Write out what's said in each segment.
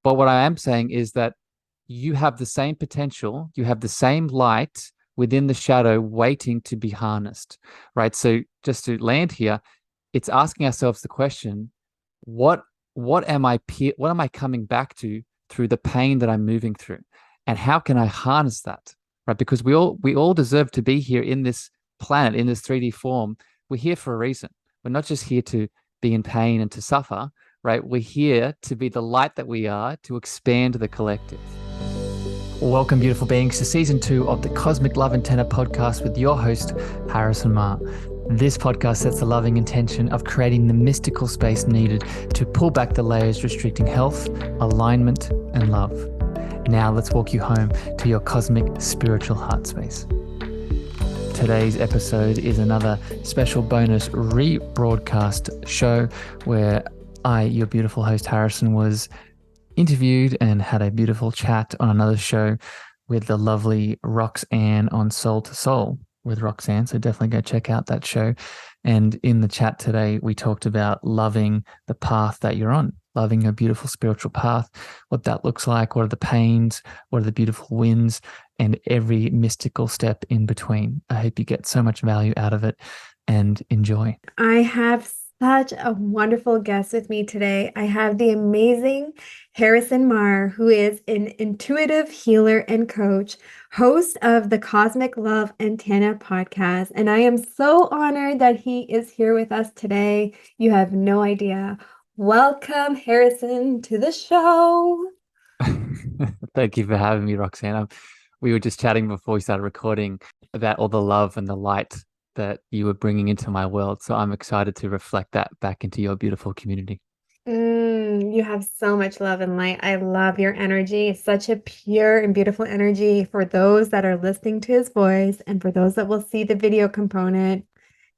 But what I am saying is that you have the same potential, you have the same light within the shadow waiting to be harnessed, right? So just to land here, it's asking ourselves the question, what what am I coming back to through the pain that I'm moving through? And how can I harness that? Right? Because we all deserve to be here in this planet, in this 3D form. We're here for a reason. We're not just here to be in pain and to suffer, right? We're here to be the light that we are, to expand the collective. Welcome, beautiful beings, to season 2 of the Cosmic Love Antenna podcast with your host, Harrison Ma. This podcast sets the loving intention of creating the mystical space needed to pull back the layers restricting health, alignment, and love. Now let's walk you home to your cosmic spiritual heart space. Today's episode is another special bonus rebroadcast show where I, your beautiful host Harrison, was interviewed and had a beautiful chat on another show with the lovely Roxanne on Soul to Soul with Roxanne. So definitely go check out that show. And in the chat today, we talked about loving the path that you're on, loving a beautiful spiritual path, what that looks like, what are the pains, what are the beautiful wins, and every mystical step in between. I hope you get so much value out of it and enjoy. I have such a wonderful guest with me today. I have the amazing Harrison Marr, who is an intuitive healer and coach, host of the Cosmic Love Antenna podcast. And I am so honored that he is here with us today. You have no idea. Welcome, Harrison, to the show. Thank you for having me, Roxanne. We were just chatting before we started recording about all the love and the light that you were bringing into my world. So I'm excited to reflect that back into your beautiful community. You have so much love and light. I love your energy. It's such a pure and beautiful energy for those that are listening to his voice and for those that will see the video component.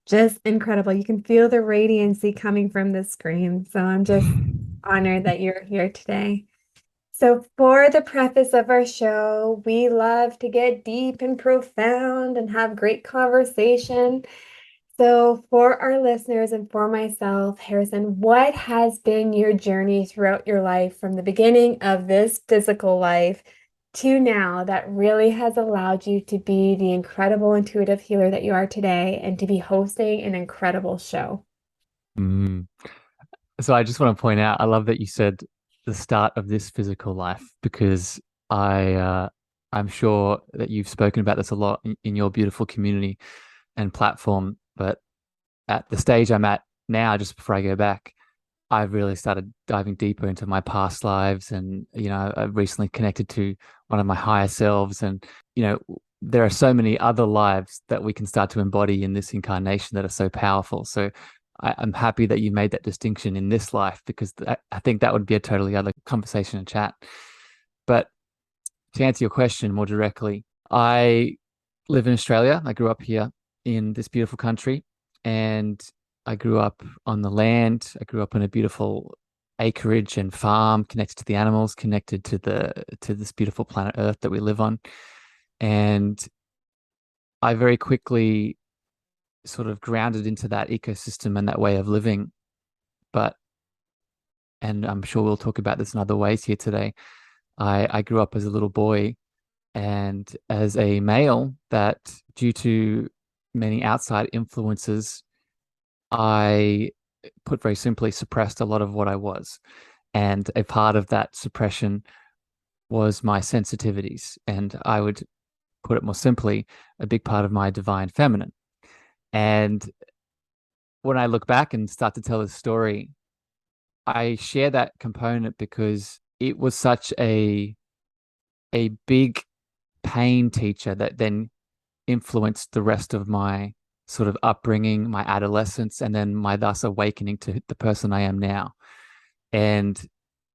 Just incredible. You can feel the radiancy coming from the screen. So I'm just honored that you're here today. So, for the preface of our show, we love to get deep and profound and have great conversation. So, for our listeners and for myself, Harrison, what has been your journey throughout your life from the beginning of this physical life to now that really has allowed you to be the incredible intuitive healer that you are today and to be hosting an incredible show? Mm. So I just want to point out, I love that you said the start of this physical life, because I'm sure that you've spoken about this a lot in your beautiful community and platform. But at the stage I'm at now, just before I go back, I've really started diving deeper into my past lives, and I've recently connected to one of my higher selves, and there are so many other lives that we can start to embody in this incarnation that are so powerful. So I'm happy that you made that distinction in this life, because I think that would be a totally other conversation and chat. But to answer your question more directly, I live in Australia. I grew up here in this beautiful country, and I grew up on the land. I grew up on a beautiful acreage and farm, connected to the animals, connected to this beautiful planet Earth that we live on. And I very quickly sort of grounded into that ecosystem and that way of living. And I'm sure we'll talk about this in other ways here today. I grew up as a little boy and as a male that, due to many outside influences, I, put very simply, suppressed a lot of what I was. And a part of that suppression was my sensitivities. And I would put it more simply, a big part of my divine feminine. And when I look back and start to tell this story, I share that component because it was such a big pain teacher that then influenced the rest of my sort of upbringing, my adolescence, and then my thus awakening to the person I am now. And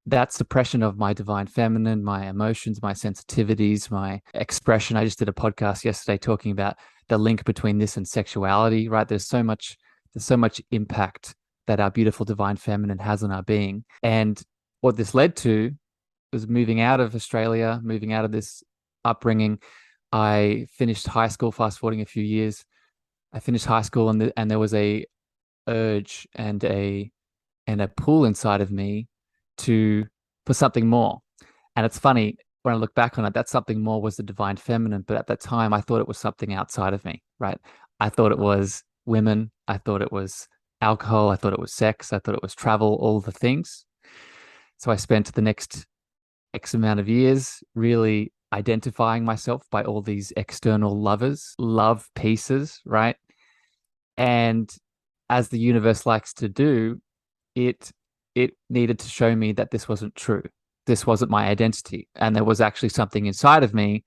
that suppression of my divine feminine, my emotions, my sensitivities, my expression. I just did a podcast yesterday talking about the link between this and sexuality, right? There's so much impact that our beautiful divine feminine has on our being. And what this led to was moving out of Australia, moving out of this upbringing. I finished high school, fast forwarding a few years. I finished high school, and there was a urge and a pull inside of me for something more. And it's funny when I look back on it, that something more was the divine feminine. But at that time, I thought it was something outside of me, right? I thought it was women. I thought it was alcohol. I thought it was sex. I thought it was travel, all the things. So I spent the next X amount of years really identifying myself by all these external lovers, love pieces, right? And as the universe likes to do, it it needed to show me that this wasn't true. This wasn't my identity. And there was actually something inside of me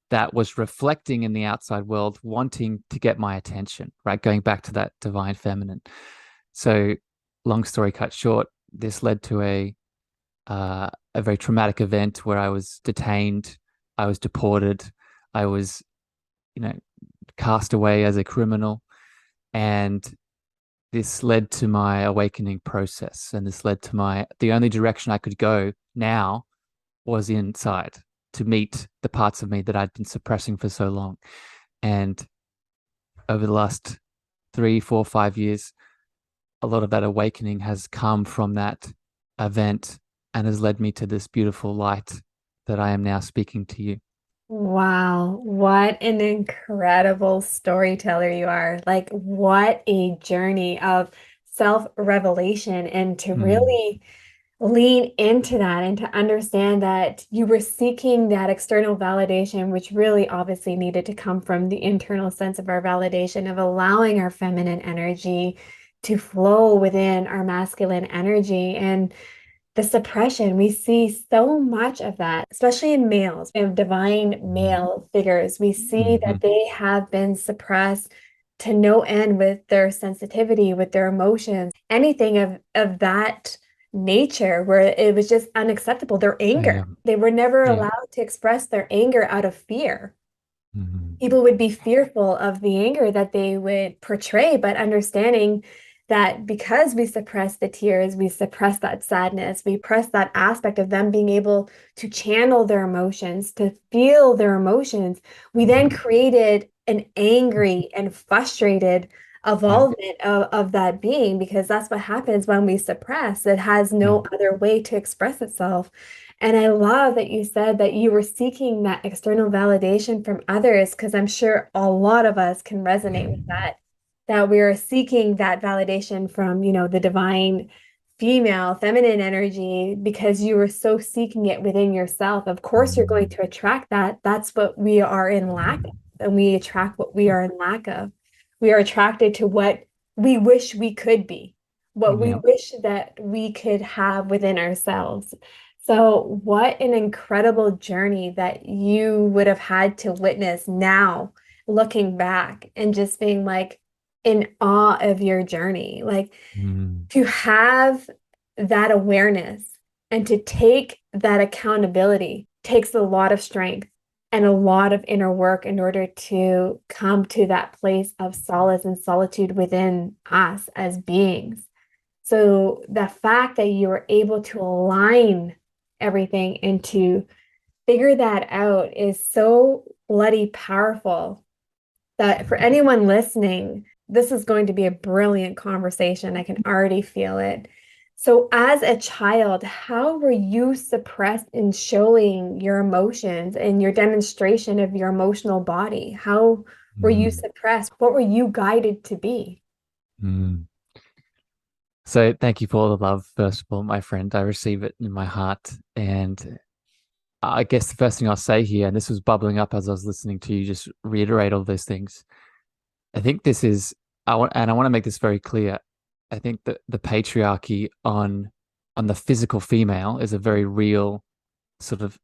that was reflecting in the outside world, wanting to get my attention, right? Going back to that divine feminine. So, long story cut short, this led to a very traumatic event where I was detained, I was deported, I was, you know, cast away as a criminal, and this led to my awakening process, and this led to the only direction I could go now was inside to meet the parts of me that I'd been suppressing for so long. And over the last 3, 4, 5 years, a lot of that awakening has come from that event and has led me to this beautiful light that I am now speaking to you. Wow, what an incredible storyteller you are. Like, what a journey of self-revelation, and to Mm, really lean into that and to understand that you were seeking that external validation, which really obviously needed to come from the internal sense of our validation, of allowing our feminine energy to flow within our masculine energy. And the suppression, we see so much of that, especially in males. We have divine mm, male figures. We see that mhm. they have been suppressed to no end with their sensitivity, with their emotions, anything of that nature where it was just unacceptable. Their anger. Yeah, They were never yeah. allowed to express their anger out of fear. Mhm, People would be fearful of the anger that they would portray, but understanding that because we suppress the tears, we suppress that sadness, we press that aspect of them being able to channel their emotions, to feel their emotions, we then created an angry and frustrated yeah, evolvement of that being, because that's what happens when we suppress. It has yeah. no other way to express itself. And I love that you said that you were seeking that external validation from others, because I'm sure a lot of us can resonate with that, that we are seeking that validation from, the divine female, feminine energy, because you were so seeking it within yourself. Of course, you're going Mm, to attract that. That's what we are in lack of, and we attract what we are in lack of. We are attracted to what we wish we could be, what we yeah. wish that we could have within ourselves. So, what an incredible journey that you would have had to witness now, looking back and just being like in awe of your journey. Like, Mm, to have that awareness and to take that accountability takes a lot of strength and a lot of inner work in order to come to that place of solace and solitude within us as beings. So the fact that you were able to align everything and to figure that out is so bloody powerful, that for anyone listening, this is going to be a brilliant conversation. I can already feel it. So, as a child, how were you suppressed in showing your emotions and your demonstration of your emotional body? How were you mm, suppressed? What were you guided to be? mm. So thank you for all the love, first of all, my friend. I receive it in my heart. And I guess the first thing I'll say here, and this was bubbling up as I was listening to you just reiterate all those things. I think this is, I want to make this very clear. I think that the patriarchy on the physical female is a very real sort of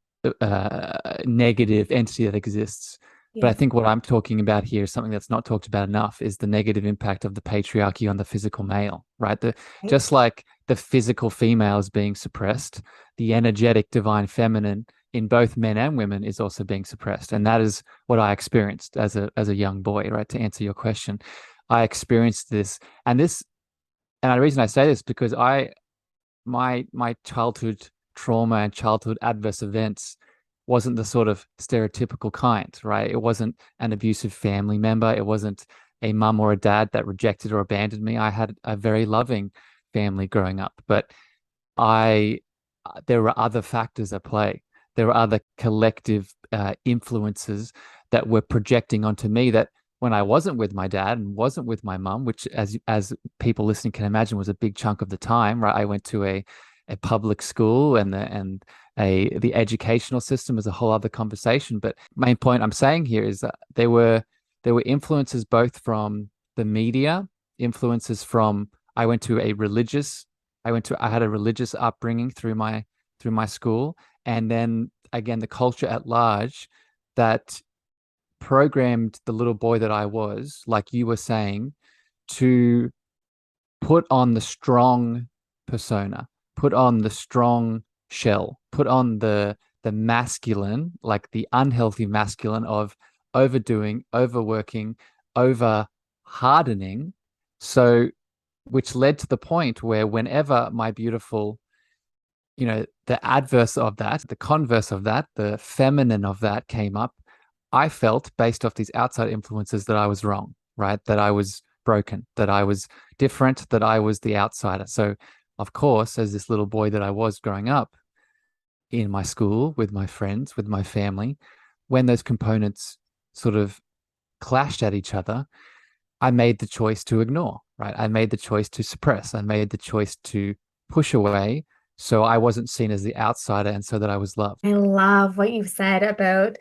negative entity that exists. But I Yes. think what I'm talking about here is something that's not talked about enough is the negative impact of the patriarchy on the physical male, right? Right. Just like the physical female is being suppressed, the energetic divine feminine in both men and women is also being suppressed. And that is what I experienced as a young boy, right? To answer your question. I experienced this and the reason I say this because my childhood trauma and childhood adverse events wasn't the sort of stereotypical kind, right? It wasn't an abusive family member. It wasn't a mum or a dad that rejected or abandoned me. I had a very loving family growing up, but I there were other factors at play. there were other collective influences that were projecting onto me that when I wasn't with my dad and wasn't with my mum, which as people listening can imagine was a big chunk of the time, right? I went to a public school and the educational system is a whole other conversation. But main point I'm saying here is that there were influences both from the media, influences from I went to a religious, I had a religious upbringing through my school, and then again the culture at large that programmed the little boy that I was, like you were saying, to put on the strong persona, put on the strong shell, put on the masculine, like the unhealthy masculine of overdoing, overworking, over hardening. So, which led to the point where whenever my beautiful, the adverse of that, the converse of that, the feminine of that came up, I felt based off these outside influences that I was wrong, right? That I was broken, that I was different, that I was the outsider. So, of course, as this little boy that I was growing up in my school, with my friends, with my family, when those components sort of clashed at each other, I made the choice to ignore, right? I made the choice to suppress. I made the choice to push away so I wasn't seen as the outsider and so that I was loved. I love what you said about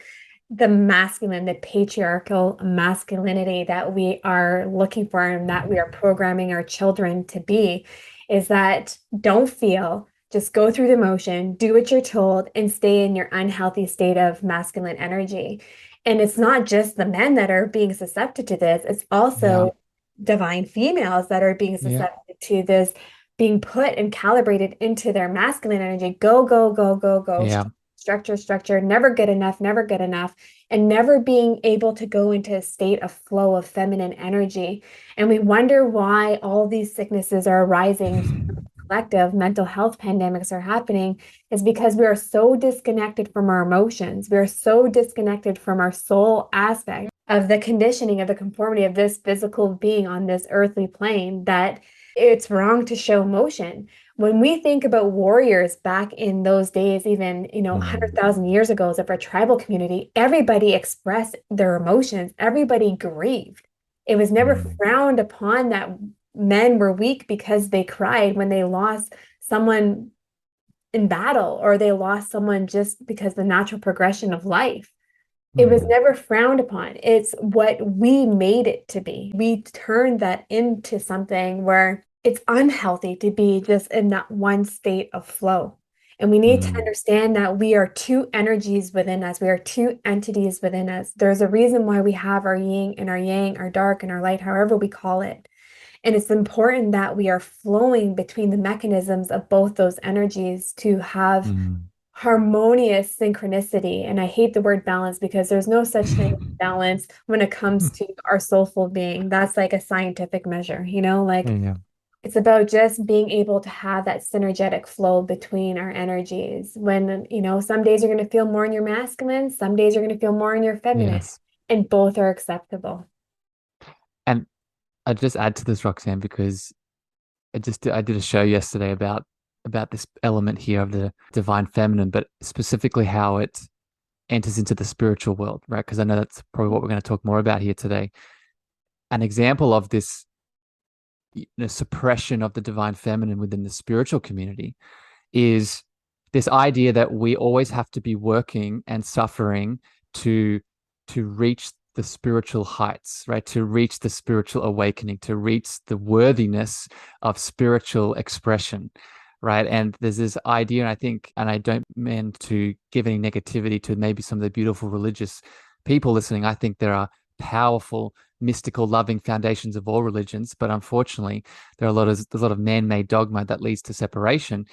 the masculine, the patriarchal masculinity that we are looking for and that we are programming our children to be, is that don't feel, just go through the motion, do what you're told, and stay in your unhealthy state of masculine energy. And it's not just the men that are being susceptible to this, it's Yeah. also divine females that are being Yeah. susceptible to this, being put and calibrated into their masculine energy. Go, go, go, go, go. Yeah. Structure, structure, never good enough, never good enough, and never being able to go into a state of flow of feminine energy. And we wonder why all these sicknesses are arising. Collective mental health pandemics are happening is because we are so disconnected from our emotions. We are so disconnected from our soul aspect of the conditioning of the conformity of this physical being on this earthly plane that it's wrong to show emotion. When we think about warriors back in those days, even, 100,000 years ago, of our tribal community, everybody expressed their emotions, everybody grieved. It was never Mm. frowned upon that men were weak because they cried when they lost someone in battle or they lost someone just because the natural progression of life. It was Mm. never frowned upon. It's what we made it to be. We turned that into something where it's unhealthy to be just in that one state of flow. And we need to Mm. understand that we are two energies within us. We are two entities within us. There's a reason why we have our yin and our yang, our dark and our light, however we call it. And it's important that we are flowing between the mechanisms of both those energies to have Mm. harmonious synchronicity. And I hate the word balance because there's no such thing as balance when it comes to our soulful being. That's like a scientific measure, like Yeah. it's about just being able to have that synergetic flow between our energies. When, some days you're going to feel more in your masculine, some days you're going to feel more in your feminine, Yes. and both are acceptable. And I just add to this, Roxanne, because I did a show yesterday about this element here of the divine feminine, but specifically how it enters into the spiritual world, right? Because I know that's probably what we're going to talk more about here today. An example of this, suppression of the divine feminine within the spiritual community is this idea that we always have to be working and suffering to reach the spiritual heights, right? To reach the spiritual awakening, to reach the worthiness of spiritual expression, right? And there's this idea, and I think, and I don't mean to give any negativity to maybe some of the beautiful religious people listening. I think there are powerful, mystical, loving foundations of all religions, but unfortunately, there's a lot of man-made dogma that leads to separation.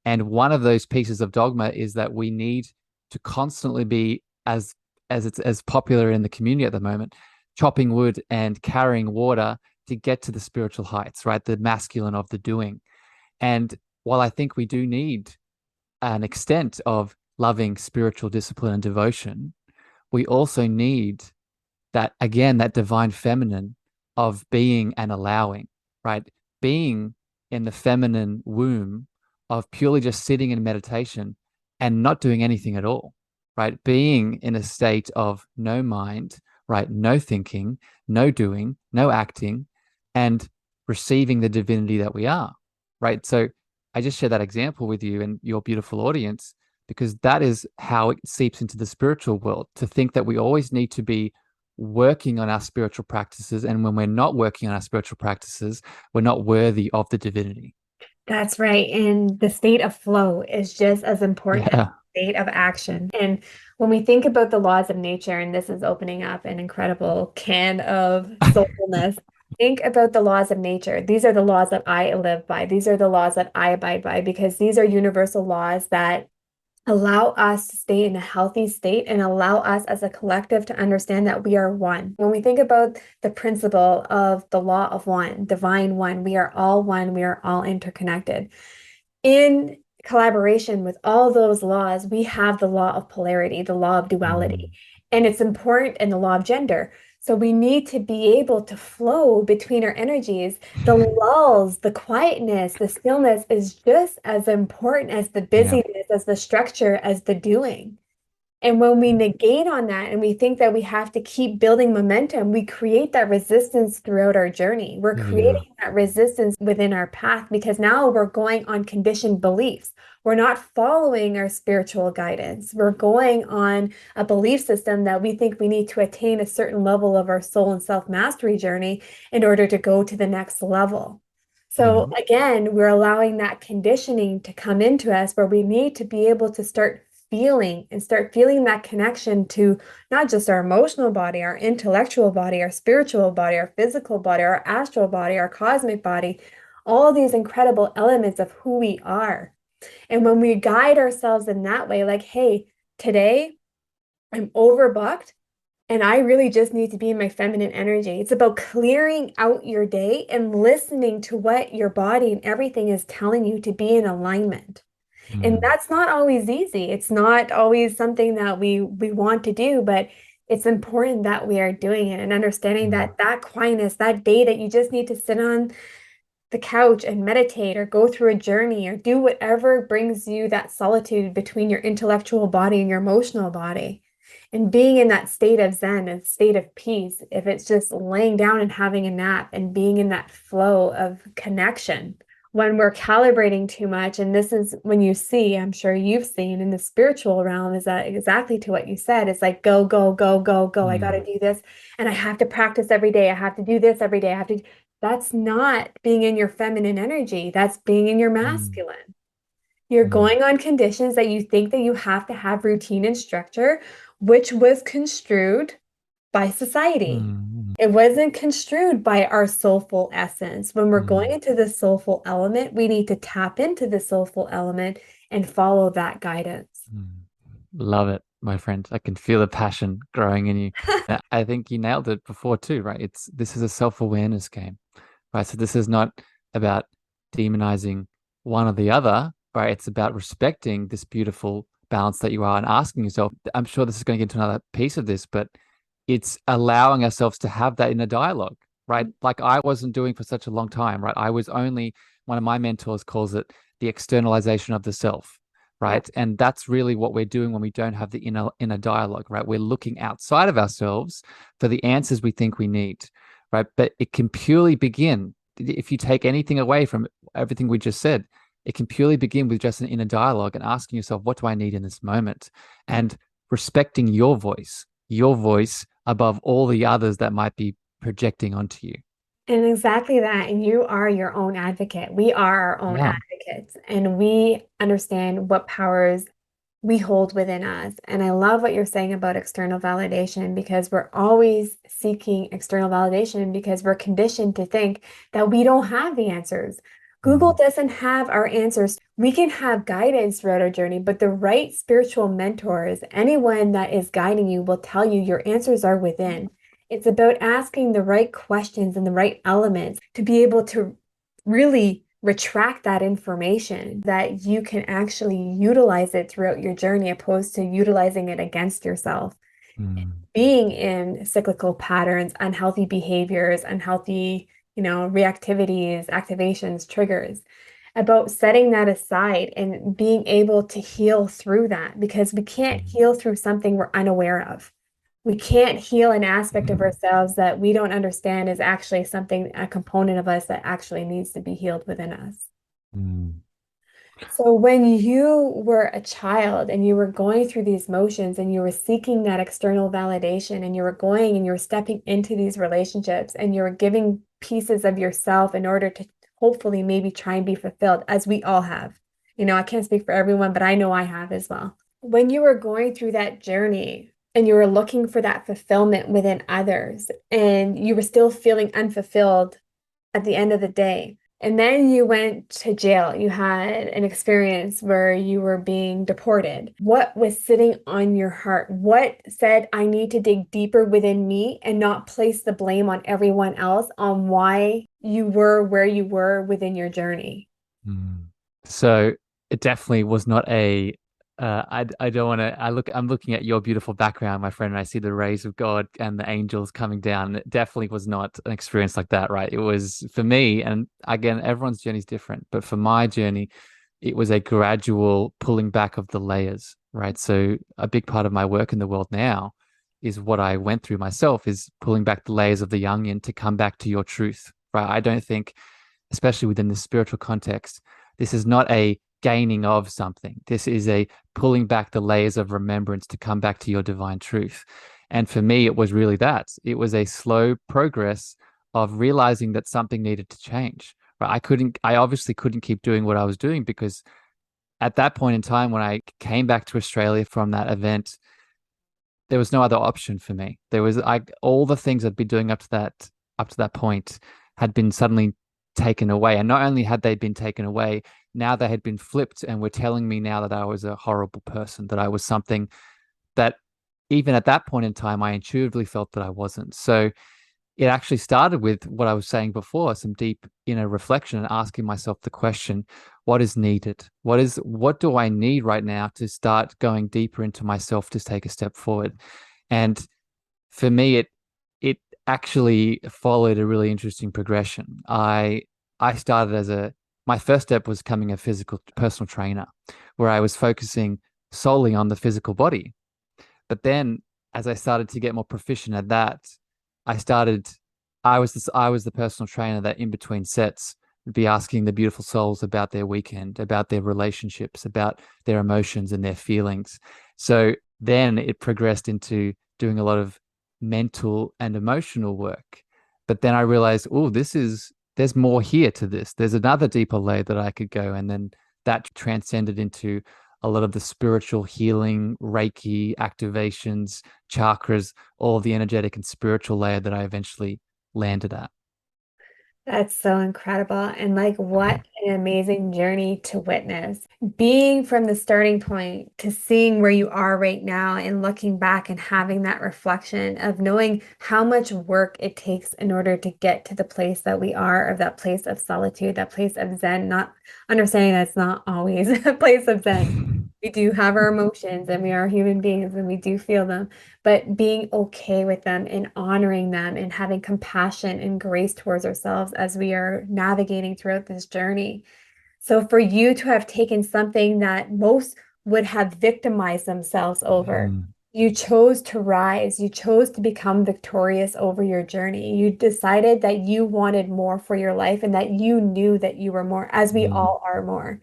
And one of those pieces of dogma is that we need to constantly be, as it's as popular in the community at the moment, chopping wood and carrying water to get to the spiritual heights, right? The masculine of the doing. And while I think we do need an extent of loving spiritual discipline and devotion, we also need that, again, that divine feminine of being and allowing, right? Being in the feminine womb of purely just sitting in meditation and not doing anything at all, right? Being in a state of no mind, right? No thinking, no doing, no acting, and receiving the divinity that we are, right? So I just share that example with you and your beautiful audience because that is how it seeps into the spiritual world, to think that we always need to be working on our spiritual practices. And when we're not working on our spiritual practices, we're not worthy of the divinity. That's right. And the state of flow is just as important as Yeah. the state of action. And when we think about the laws of nature, and this is opening up an incredible can of soulfulness, think about the laws of nature. These are the laws that I live by. These are the laws that I abide by because these are universal laws that allow us to stay in a healthy state and allow us as a collective to understand that we are one. When we think about the principle of the law of one, divine one, we are all interconnected. In collaboration with all those laws, we have the law of polarity, the law of duality, Mm, and it's important in the law of gender. So we need to be able to flow between our energies. The lulls, the quietness, the stillness is just as important as the yeah. busyness, as the structure, as the doing. And when we negate on that and we think that we have to keep building momentum, we create that resistance throughout our journey. We're Yeah. creating that resistance within our path because now we're going on conditioned beliefs. We're not following our spiritual guidance. We're going on a belief system that we think we need to attain a certain level of our soul and self mastery journey in order to go to the next level. Yeah. So again, we're allowing that conditioning to come into us where we need to be able to start feeling that connection to not just our emotional body, our intellectual body, our spiritual body, our physical body, our astral body, our cosmic body, all these incredible elements of who we are. And when we guide ourselves in that way, like, hey, today I'm overbooked and I really just need to be in my feminine energy. It's about clearing out your day and listening to what your body and everything is telling you to be in alignment. And Mm, that's not always easy. It's not always something that we want to do, but it's important that we are doing it and understanding mm, that that quietness, that day that you just need to sit on the couch and meditate or go through a journey or do whatever brings you that solitude between your intellectual body and your emotional body. And being in that state of Zen and state of peace, if it's just laying down and having a nap and being in that flow of connection. When we're calibrating too much, and this is when you see, I'm sure you've seen in the spiritual realm, is that exactly to what you said. It's like, go, go, go, go, go. I got to mm, do this. And I have to practice every day. I have to do this every day. I have to. That's not being in your feminine energy. That's being in your mm, masculine. You're mm, going on conditions that you think that you have to have routine and structure, which was construed by society. mm, It wasn't construed by our soulful essence. When we're going mm, into the soulful element, we need to tap into the soulful element and follow that guidance. mm. Love it, my friend. I can feel the passion growing in you. I think you nailed it before too, right? This is a self-awareness game, right? So this is not about demonizing one or the other, right? It's about respecting this beautiful balance that you are and asking yourself. I'm sure this is going to get into another piece of this, but it's allowing ourselves to have that inner dialogue, right? Like I wasn't doing for such a long time, right? I was only, one of my mentors calls it the externalization of the self, Yeah. right? And that's really what we're doing when we don't have the inner dialogue, right? We're looking outside of ourselves for the answers we think we need, right? But it can purely begin, if you take anything away from everything we just said, it can purely begin with just an inner dialogue and asking yourself, what do I need in this moment? And respecting your voice above all the others that might be projecting onto you. And exactly that. And you are your own advocate. We are our own Yeah. advocates, and we understand what powers we hold within us. And I love what you're saying about external validation because we're always seeking external validation because we're conditioned to think that we don't have the answers. Google Mm, doesn't have our answers. We can have guidance throughout our journey, but the right spiritual mentors, anyone that is guiding you, will tell you your answers are within. It's about asking the right questions and the right elements to be able to really retract that information that you can actually utilize it throughout your journey opposed to utilizing it against yourself. mm, Being in cyclical patterns, unhealthy behaviors, unhealthy, reactivities, activations, triggers. about setting that aside and being able to heal through that, because we can't heal through something we're unaware of. We can't heal an aspect of ourselves that we don't understand is actually something, a component of us that actually needs to be healed within us. Mm. So when you were a child and you were going through these motions and you were seeking that external validation and you were going and you were stepping into these relationships and you were giving pieces of yourself in order to hopefully maybe try and be fulfilled, as we all have. You know, I can't speak for everyone, but I know I have as well. When you were going through that journey and you were looking for that fulfillment within others and you were still feeling unfulfilled at the end of the day. And then you went to jail. You had an experience where you were being deported. What was sitting on your heart? What said, I need to dig deeper within me and not place the blame on everyone else on why you were where you were within your journey? Mm. So it definitely was not a I don't want to I'm looking at your beautiful background, my friend, and I see the rays of God and the angels coming down. It definitely was not an experience like that, right? It was for me, and again, everyone's journey is different, but for my journey, it was a gradual pulling back of the layers, right? So a big part of my work in the world now is what I went through myself, is pulling back the layers of the Jungian to come back to your truth, right? I don't think, especially within the spiritual context, this is not a gaining of something. This is a pulling back the layers of remembrance to come back to your divine truth. And for me, it was really that. It was a slow progress of realizing that something needed to change. Right? I obviously couldn't keep doing what I was doing, because at that point in time, when I came back to Australia from that event, there was no other option for me. All the things I'd been doing up to that point had been suddenly taken away. And not only had they been taken away, now they had been flipped and were telling me now that I was a horrible person, that I was something that even at that point in time, I intuitively felt that I wasn't. So it actually started with what I was saying before, some deep inner reflection and asking myself the question, what is needed? What do I need right now to start going deeper into myself to take a step forward? And for me, it actually followed a really interesting progression. I started my first step was becoming a physical personal trainer, where I was focusing solely on the physical body. But then as I started to get more proficient at that, I started, I was the personal trainer that in between sets would be asking the beautiful souls about their weekend, about their relationships, about their emotions and their feelings. So then it progressed into doing a lot of mental and emotional work. But then I realized, oh, there's more here to this. There's another deeper layer that I could go. And then that transcended into a lot of the spiritual healing, Reiki activations, chakras, all of the energetic and spiritual layer that I eventually landed at. That's so incredible. And like, what an amazing journey to witness. Being from the starting point to seeing where you are right now and looking back and having that reflection of knowing how much work it takes in order to get to the place that we are, of that place of solitude, that place of Zen, not understanding that's not always a place of Zen. We do have our emotions and we are human beings and we do feel them, but being okay with them and honoring them and having compassion and grace towards ourselves as we are navigating throughout this journey. So for you to have taken something that most would have victimized themselves over, Mm, you chose to rise, you chose to become victorious over your journey. You decided that you wanted more for your life and that you knew that you were more, as we mm, all are more.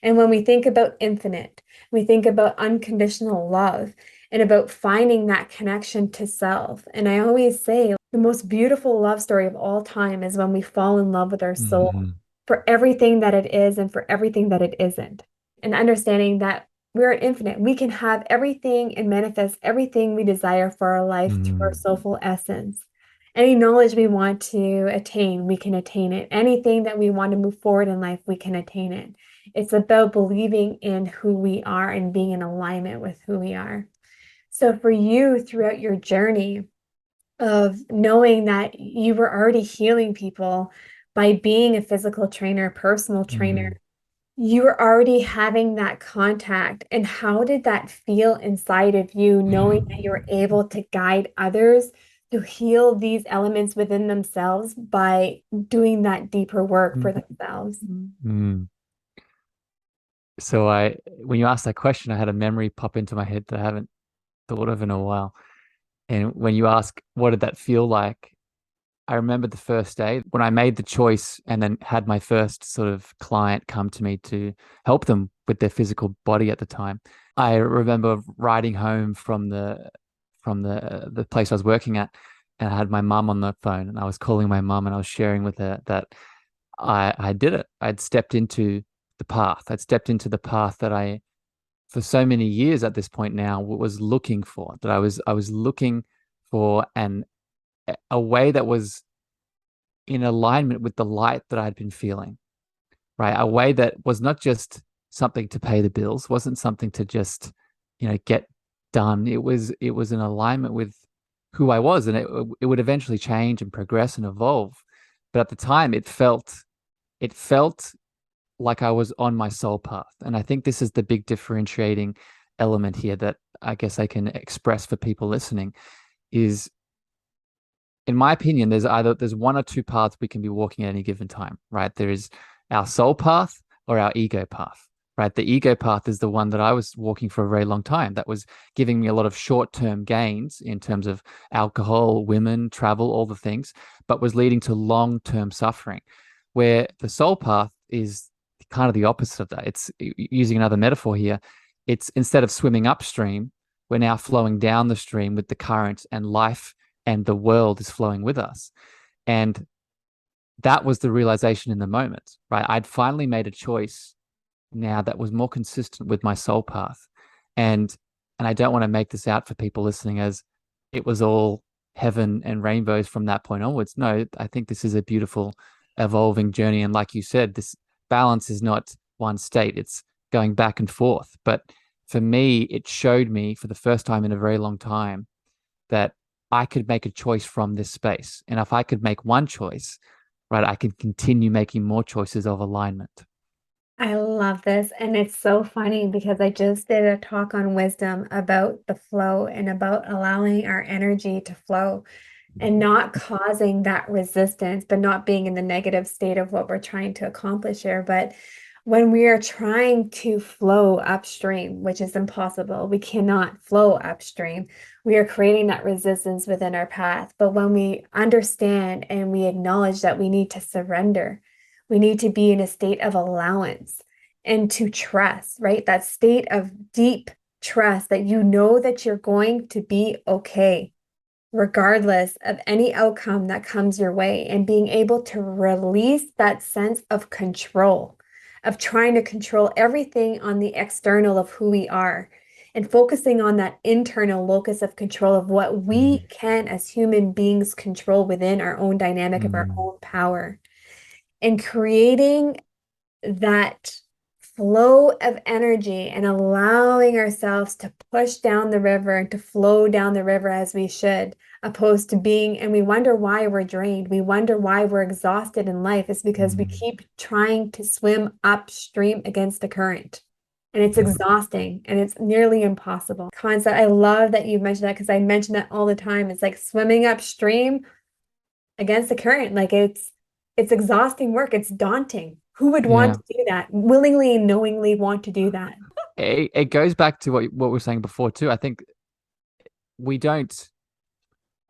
And when we think about infinite, we think about unconditional love and about finding that connection to self. And I always say the most beautiful love story of all time is when we fall in love with our soul mm, for everything that it is and for everything that it isn't. And understanding that we're infinite. We can have everything and manifest everything we desire for our life through our mm, soulful essence. Any knowledge we want to attain, we can attain it. Anything that we want to move forward in life, we can attain it. It's about believing in who we are and being in alignment with who we are. So for you throughout your journey of knowing that you were already healing people by being a physical trainer, personal trainer, mm, you were already having that contact. And how did that feel inside of you, knowing that you were able to guide others to heal these elements within themselves by doing that deeper work for mm, themselves? mm. So when you asked that question, I had a memory pop into my head that I haven't thought of in a while. And when you ask, what did that feel like? I remember the first day when I made the choice and then had my first sort of client come to me to help them with their physical body at the time. I remember riding home from the place I was working at, and I had my mum on the phone, and I was calling my mum and I was sharing with her that I did it. I'd stepped into the path. I'd stepped into the path that I, for so many years at this point now, was looking for. That I was looking for a way that was in alignment with the light that I'd been feeling, right? A way that was not just something to pay the bills, wasn't something to just, get done. It was in alignment with who I was, and it would eventually change and progress and evolve. But at the time, it felt like I was on my soul path. And I think this is the big differentiating element here that I guess I can express for people listening is, in my opinion, there's one or two paths we can be walking at any given time, right? There is our soul path or our ego path, right? The ego path is the one that I was walking for a very long time. That was giving me a lot of short-term gains in terms of alcohol, women, travel, all the things, but was leading to long-term suffering. Where the soul path is kind of the opposite of that. It's using another metaphor here. It's instead of swimming upstream, we're now flowing down the stream with the current, and life and the world is flowing with us. And that was the realization in the moment, right? I'd finally made a choice now that was more consistent with my soul path. And I don't want to make this out for people listening as it was all heaven and rainbows from that point onwards. No, I think this is a beautiful evolving journey. And like you said, this balance is not one state, it's going back and forth. But for me, it showed me for the first time in a very long time that I could make a choice from this space. And if I could make one choice, right, I can continue making more choices of alignment. I love this. And it's so funny because I just did a talk on wisdom about the flow and about allowing our energy to flow and not causing that resistance, but not being in the negative state of what we're trying to accomplish here. But when we are trying to flow upstream, which is impossible, we cannot flow upstream. We are creating that resistance within our path. But when we understand and we acknowledge that we need to surrender, we need to be in a state of allowance and to trust, right? That state of deep trust that you know that you're going to be okay regardless of any outcome that comes your way, and being able to release that sense of control, of trying to control everything on the external of who we are, and focusing on that internal locus of control of what we Mm. can as human beings control within our own dynamic of our Mm. own power, and creating that flow of energy and allowing ourselves to push down the river and to flow down the river as we should, opposed to being, and we wonder why we're drained. We wonder why we're exhausted in life. It's because we Mm. keep trying to swim upstream against the current. And it's Yep. exhausting and it's nearly impossible. Concept. I love that you mentioned that because I mention that all the time. It's like swimming upstream against the current. Like it's exhausting work. It's daunting. Who would want Yeah. to do that? Willingly and knowingly want to do that. It goes back to what we were saying before too. I think we don't,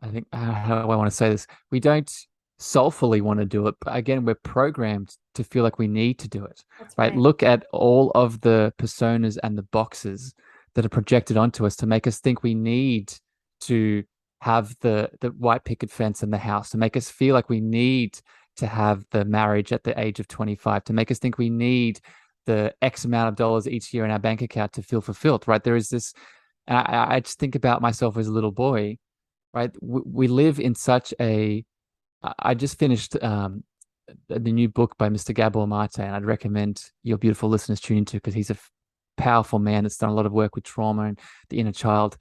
I think, how do I want to say this? We don't soulfully want to do it, but again, we're programmed to feel like we need to do it, That's right? right. Look at all of the personas and the boxes that are projected onto us to make us think we need to have the white picket fence in the house, to make us feel like we need to have the marriage at the age of 25, to make us think we need the X amount of dollars each year in our bank account to feel fulfilled, right? There is this, I just think about myself as a little boy, right? We live in such a. I just finished the new book by Mr. Gabor Mate, and I'd recommend your beautiful listeners tune into because he's a powerful man that's done a lot of work with trauma and the inner child.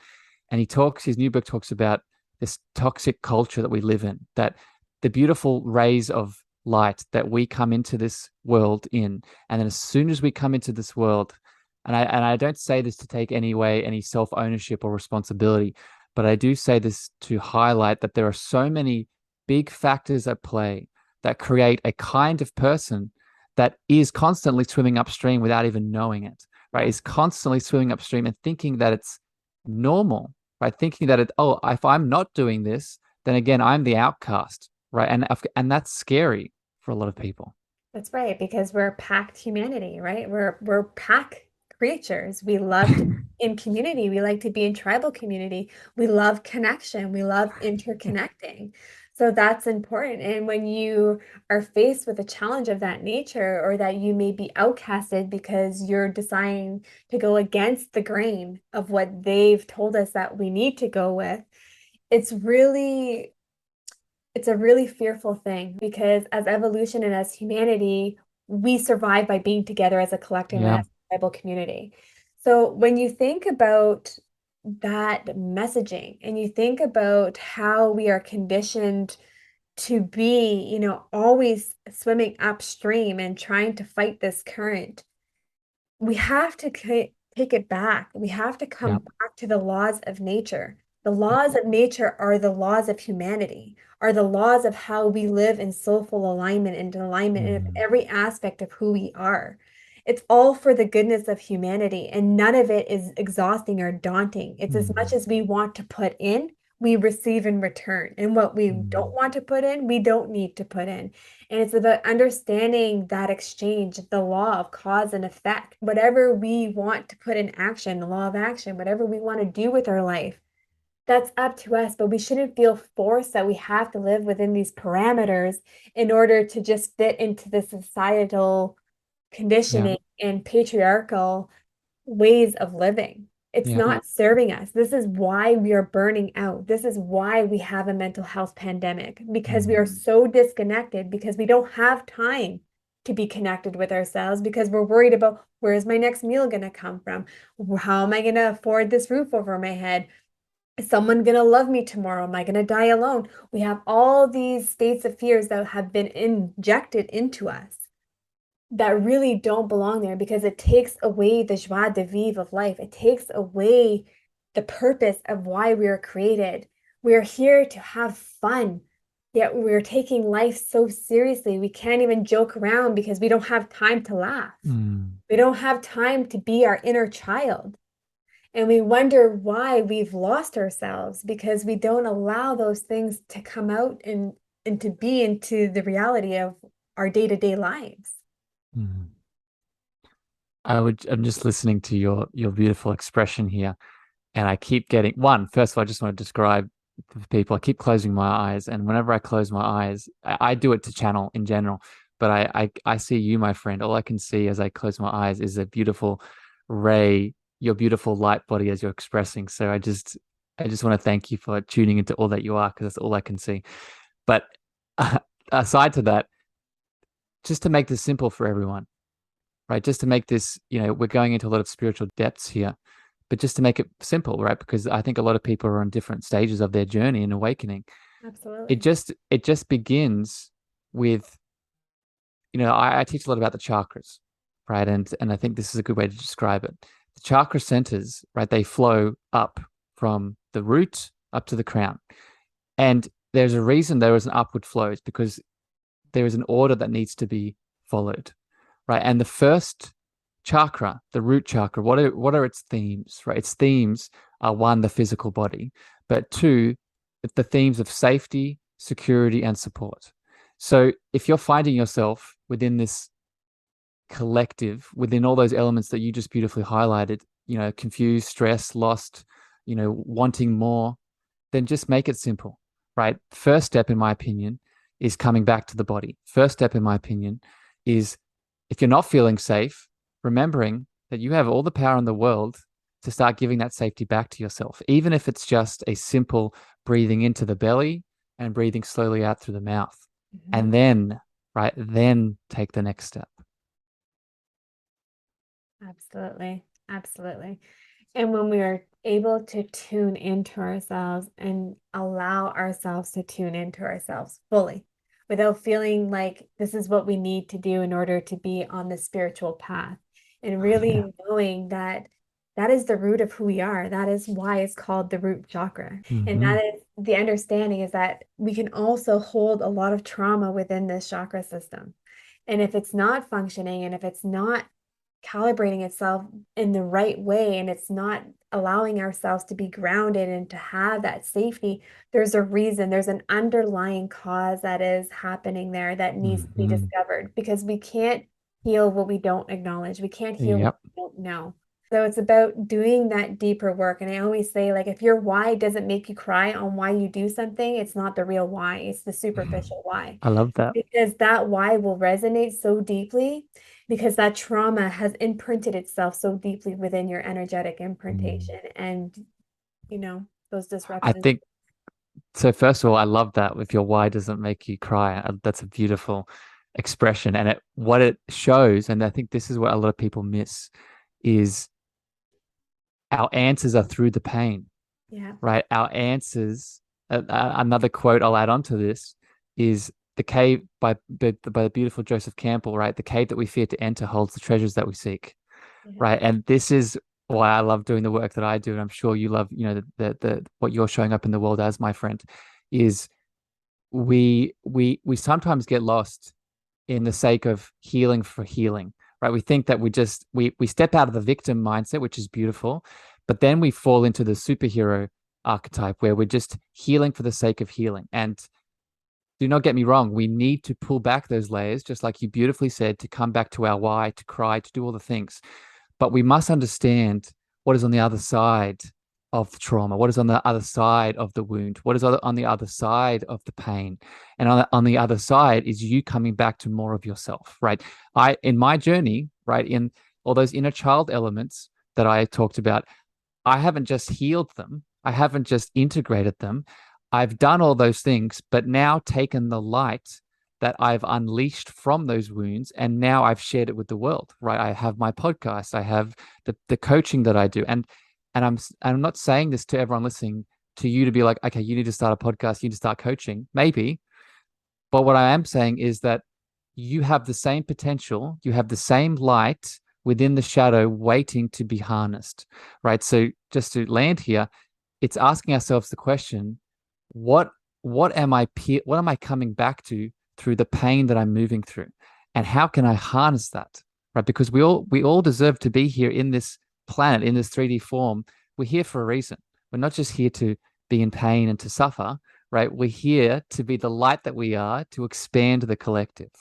And his new book talks about this toxic culture that we live in, that the beautiful rays of light that we come into this world in, and then as soon as we come into this world, and I don't say this to take any self ownership or responsibility, but I do say this to highlight that there are so many big factors at play that create a kind of person that is constantly swimming upstream without even knowing it, right? Yeah. Is constantly swimming upstream and thinking that it's normal, right? Thinking that oh, if I'm not doing this, then again, I'm the outcast, right? And that's scary for a lot of people. That's right, because we're packed humanity, right? We're pack creatures. We love to be in community. We like to be in tribal community. We love connection. We love interconnecting. So that's important. And when you are faced with a challenge of that nature, or that you may be outcasted because you're deciding to go against the grain of what they've told us that we need to go with, it's really it's a really fearful thing, because as evolution and as humanity, we survive by being together as a collective and Yeah. as a tribal community. So when you think about that messaging and you think about how we are conditioned to be, always swimming upstream and trying to fight this current, we have to take it back. We have to come Yeah. back to the laws of nature. The Yeah. laws of nature are the laws of humanity, are the laws of how we live in soulful alignment and alignment in Mm. every aspect of who we are. It's all for the goodness of humanity, and none of it is exhausting or daunting. It's as much Mm. as we want to put in, we receive in return. And what we don't Mm. want to put in, we don't need to put in. And it's about understanding that exchange, the law of cause and effect. Whatever we want to put in action, the law of action, whatever we want to do with our life, that's up to us. But we shouldn't feel forced that we have to live within these parameters in order to just fit into the societal Yeah. conditioning and patriarchal ways of living. It's Yeah. not serving us. This is why we are burning out. This is why we have a mental health pandemic, because we are Mm. so disconnected, because we don't have time to be connected with ourselves, because we're worried about, where's my next meal going to come from? How am I going to afford this roof over my head? Is someone going to love me tomorrow? Am I going to die alone? We have all these states of fears that have been injected into us that really don't belong there, because it takes away the joie de vivre of life. It takes away the purpose of why we were created. We're here to have fun, yet we're taking life so seriously. We can't even joke around because we don't have time to laugh. Mm. We don't have time to be our inner child. And we wonder why we've lost ourselves, because we don't allow those things to come out and to be into the reality of our day-to-day lives. Mm. I'm just listening to your beautiful expression here, and I keep getting first of all, I just want to describe to people. I keep closing my eyes, and whenever I close my eyes, I do it to channel in general, but I see you, my friend. All I can see as I close my eyes is a beautiful ray, your beautiful light body as you're expressing. So I just want to thank you for tuning into all that you are, because that's all I can see. But aside to that, just to make this simple for everyone, right? Just to make this, we're going into a lot of spiritual depths here, but just to make it simple, right? Because I think a lot of people are on different stages of their journey and awakening. It Absolutely. just it just begins with, I teach a lot about the chakras, right? And I think this is a good way to describe it. The chakra centers, right? They flow up from the root up to the crown. And there's a reason there is an upward flow. It's because there is an order that needs to be followed, right? And the first chakra, the root chakra, what are its themes, right? Its themes are, one, the physical body, but two, the themes of safety, security, and support. So if you're finding yourself within this collective, within all those elements that you just beautifully highlighted, confused, stressed, lost, wanting more, then just make it simple, right? First step, in my opinion, is coming back to the body. First step, in my opinion, is, if you're not feeling safe, remembering that you have all the power in the world to start giving that safety back to yourself, even if it's just a simple breathing into the belly and breathing slowly out through the mouth. Mhm. And then, right, then take the next step. Absolutely. Absolutely. And when we are able to tune into ourselves and allow ourselves to tune into ourselves fully, without feeling like this is what we need to do in order to be on the spiritual path, and Yeah. really knowing that that is the root of who we are. That is why it's called the root chakra. And Mm-hmm. that is the understanding, is that we can also hold a lot of trauma within this chakra system. And if it's not functioning and if it's not calibrating itself in the right way and it's not allowing ourselves to be grounded and to have that safety, there's a reason, there's an underlying cause that is happening there that needs to be Hmm. discovered because we can't heal what we don't acknowledge. We can't heal what Yep. we don't know. So it's about doing that deeper work. And I always say, like, if your why doesn't make you cry on why you do something, it's not the real why, it's the superficial why. I love that. Because that why will resonate so deeply because that trauma has imprinted itself so deeply within your energetic Mm. imprintation and, those I disruptions. think so. First of all, I love that. If your why doesn't make you cry, that's a beautiful expression. And what it shows, and I think this is what a lot of people miss, is our answers are through the pain, Yeah. right? Our answers. Another quote I'll add on to this is the cave by the beautiful Joseph Campbell, right? The cave that we fear to enter holds the treasures that we seek, Yeah. right? And this is why I love doing the work that I do, and I'm sure you love, the what you're showing up in the world as, my friend, is we sometimes get lost in the sake of healing for healing, right? We think that we step out of the victim mindset, which is beautiful, but then we fall into the superhero archetype where we're just healing for the sake of healing. And do not get me wrong, we need to pull back those layers, just like you beautifully said, to come back to our why, to cry, to do all the things. But we must understand what is on the other side of the trauma, what is on the other side of the wound, what is on the other side of the pain. And on the other side is you coming back to more of yourself, right? In my journey, right, in all those inner child elements that I talked about, I haven't just healed them, I haven't just integrated them. I've done all those things, but now taken the light that I've unleashed from those wounds and now I've shared it with the world, right? I have my podcast, I have the coaching that I do. And I'm not saying this to everyone listening, to you to be like, okay, you need to start a podcast, you need to start coaching, maybe. But what I am saying is that you have the same potential, you have the same light within the shadow waiting to be harnessed, right? So just to land here, it's asking ourselves the question, what what am I coming back to through the pain that I'm moving through? And how can I harness that? Right? Because we all deserve to be here in this planet, in this 3D form. We're here for a reason. We're not just here to be in pain and to suffer, right? We're here to be the light that we are, to expand the collective.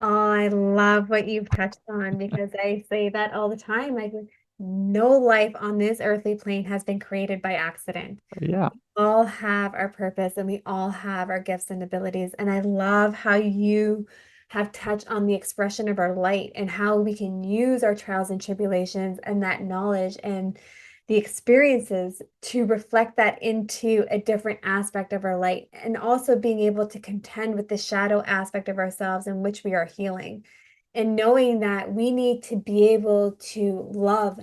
Oh, I love what you've touched on because I say that all the time. Like, no life on this earthly plane has been created by accident. Yeah. All have our purpose and we all have our gifts and abilities. And I love how you have touched on the expression of our light and how we can use our trials and tribulations and that knowledge and the experiences to reflect that into a different aspect of our light and also being able to contend with the shadow aspect of ourselves in which we are healing and knowing that we need to be able to love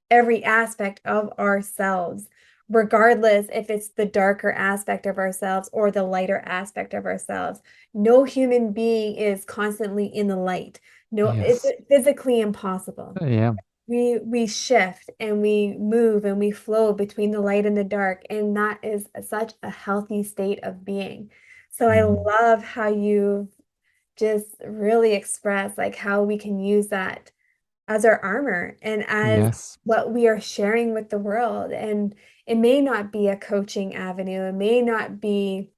every aspect of ourselves regardless if it's the darker aspect of ourselves or the lighter aspect of ourselves. No human being is constantly in the light. No, it's Yes. physically impossible. Yeah. We shift and we move and we flow between the light and the dark, and that is such a healthy state of being. So I Mm. love how you just really express like how we can use that as our armor and as Yes. what we are sharing with the world. And it may not be a coaching avenue, it may not be,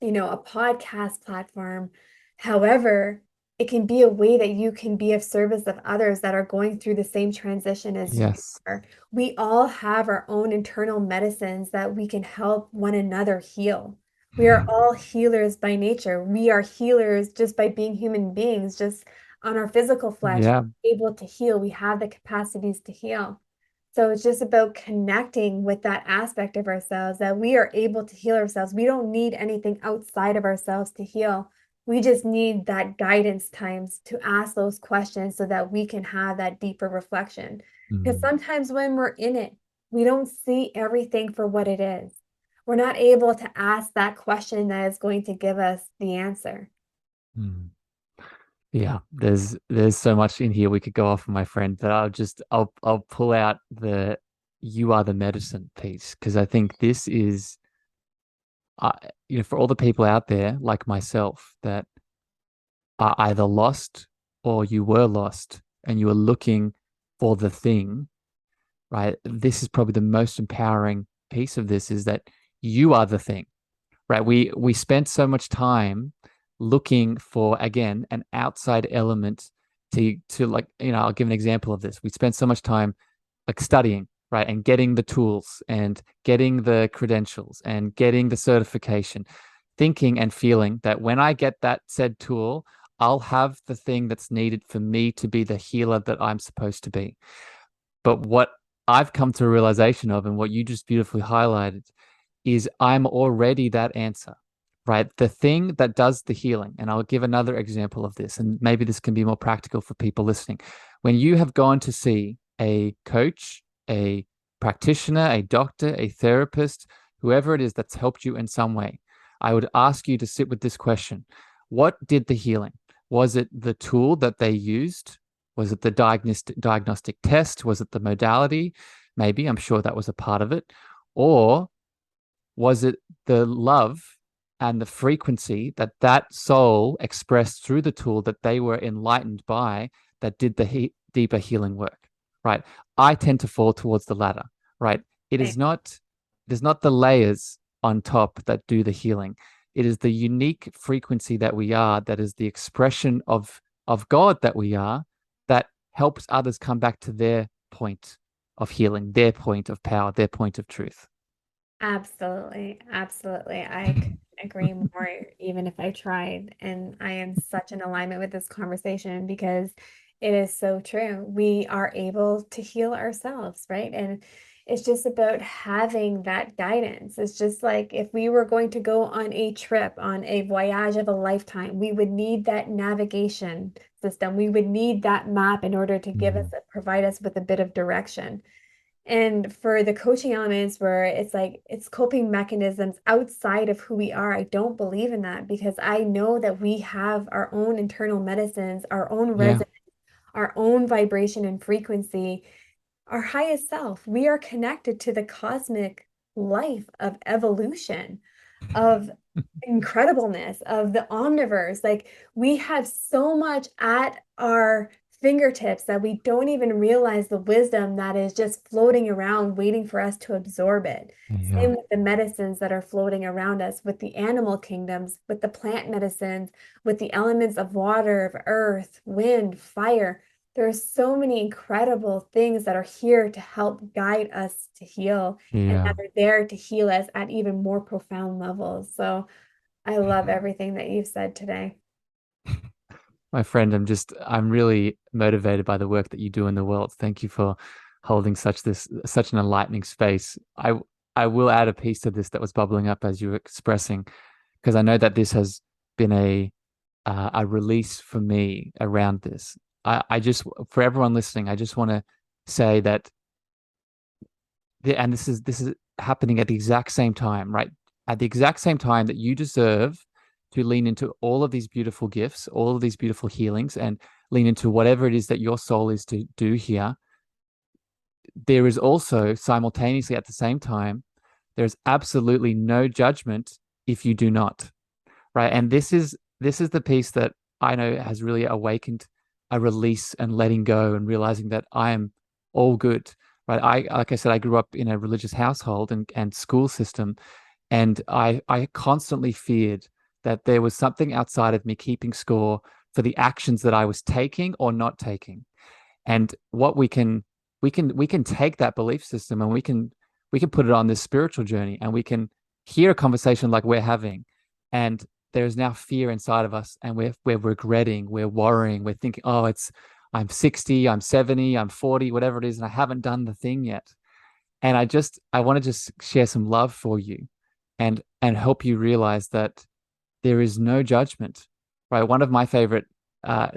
a podcast platform. However, it can be a way that you can be of service of others that are going through the same transition as you Yes. are. We all have our own internal medicines that we can help one another heal. We are all healers by nature. We are healers just by being human beings, just on our physical flesh, Yeah. able to heal. We have the capacities to heal. So it's just about connecting with that aspect of ourselves that we are able to heal ourselves. We don't need anything outside of ourselves to heal. We just need that guidance times to ask those questions so that we can have that deeper reflection. Because Mm. sometimes when we're in it, we don't see everything for what it is. We're not able to ask that question that is going to give us the answer. Mm. Yeah, there's so much in here we could go off, my friend, that I'll pull out the you are the medicine piece, because I think this is uh, for all the people out there like myself that are either lost or you were lost and you were looking for the thing, right? This is probably the most empowering piece of this, is that you are the thing, right? We spent so much time looking for, again, an outside element to like, I'll give an example of this. We spent so much time like studying, right? And getting the tools and getting the credentials and getting the certification, thinking and feeling that when I get that said tool, I'll have the thing that's needed for me to be the healer that I'm supposed to be. But what I've come to a realization of, and what you just beautifully highlighted, is I'm already that answer, right? The thing that does the healing. And I'll give another example of this, and maybe this can be more practical for people listening. When you have gone to see a coach, a practitioner, a doctor, a therapist, whoever it is that's helped you in some way, I would ask you to sit with this question. What did the healing? Was it the tool that they used? Was it the diagnostic test? Was it the modality? Maybe, I'm sure that was a part of it. Or was it the love and the frequency that that soul expressed through the tool that they were enlightened by, that did the deeper healing work, right? I tend to fall towards the latter, right? It is not the layers on top that do the healing. It is the unique frequency that we are, that is the expression of God that we are, that helps others come back to their point of healing, their point of power, their point of truth. Absolutely. Absolutely. I couldn't agree more, even if I tried. And I am such in alignment with this conversation because it is so true. We are able to heal ourselves, right? And it's just about having that guidance. It's just like if we were going to go on a trip, on a voyage of a lifetime, we would need that navigation system. We would need that map in order to give us, provide us with a bit of direction. And for the coaching elements where it's like it's coping mechanisms outside of who we are, I don't believe in that because I know that we have our own internal medicines, our own Yeah. resonance, our own vibration and frequency, our highest self. We are connected to the cosmic life of evolution, of incredibleness, of the omniverse. Like we have so much at our fingertips that we don't even realize the wisdom that is just floating around, waiting for us to absorb it. Yeah. Same with the medicines that are floating around us, with the animal kingdoms, with the plant medicines, with the elements of water, of earth, wind, fire. There are so many incredible things that are here to help guide us to heal and Yeah. that are there to heal us at even more profound levels. So I love everything that you've said today. My friend, I'm really motivated by the work that you do in the world. Thank you for holding such an enlightening space. I will add a piece to this that was bubbling up as you were expressing, because I know that this has been a release for me around this. I just, for everyone listening, I just want to say that and this is happening at the exact same time, right? At the exact same time that you deserve to lean into all of these beautiful gifts, all of these beautiful healings, and lean into whatever it is that your soul is to do here. There is also simultaneously at the same time, there's absolutely no judgment if you do not, right? And this is the piece that I know has really awakened a release and letting go and realizing that I am all good, right? Like I said, I grew up in a religious household and school system, and I constantly feared that there was something outside of me keeping score for the actions that I was taking or not taking. And what we can take that belief system and we can put it on this spiritual journey, and we can hear a conversation like we're having, and there's now fear inside of us, and we're regretting, we're worrying, we're thinking, oh, I'm 60, I'm 70, I'm 40, whatever it is, and I haven't done the thing yet. And I want to just share some love for you and help you realize that there is no judgment, right? One of my favorite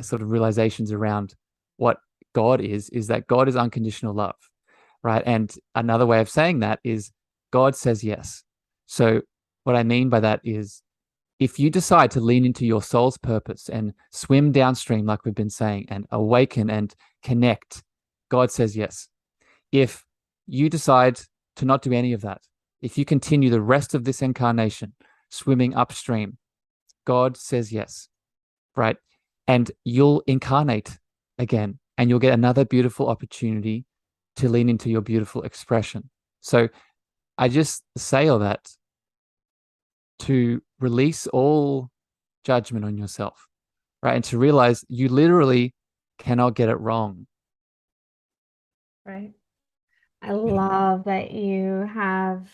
sort of realizations around what God is that God is unconditional love, right? And another way of saying that is God says yes. So what I mean by that is if you decide to lean into your soul's purpose and swim downstream, like we've been saying, and awaken and connect, God says yes. If you decide to not do any of that, if you continue the rest of this incarnation swimming upstream, God says yes, right? and you'll incarnate again, and you'll get another beautiful opportunity to lean into your beautiful expression. So I just say all that to release all judgment on yourself, right? And to realize you literally cannot get it wrong. Right. I love that you have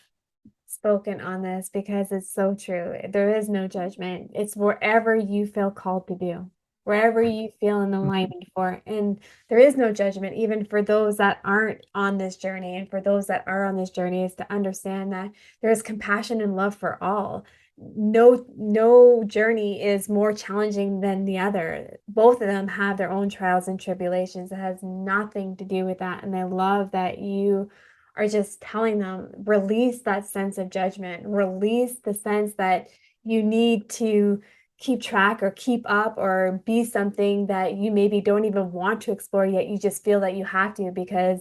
spoken on this because it's so true. There is no judgment. It's wherever you feel called to do, wherever you feel in alignment for. And there is no judgment, even for those that aren't on this journey. And for those that are on this journey, is to understand that there is compassion and love for all. No journey is more challenging than the other. Both of them have their own trials and tribulations. It has nothing to do with that. And I love that you are just telling them, release that sense of judgment, release the sense that you need to keep track or keep up or be something that you maybe don't even want to explore yet. You just feel that you have to because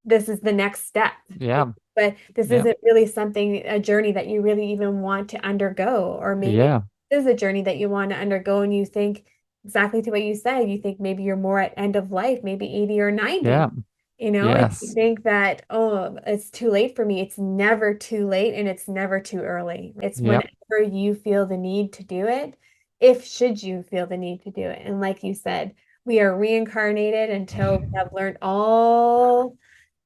this is the next step. Yeah. But this Yeah. isn't really something, a journey that you really even want to undergo. Or maybe Yeah. this is a journey that you want to undergo and you think exactly to what you said. You think maybe you're more at end of life, maybe 80 or 90. Yeah. And you Yes. think that, oh, it's too late for me. It's never too late and it's never too early. It's Yeah. whenever you feel the need to do it, if should you feel the need to do it. And like you said, we are reincarnated until we have learned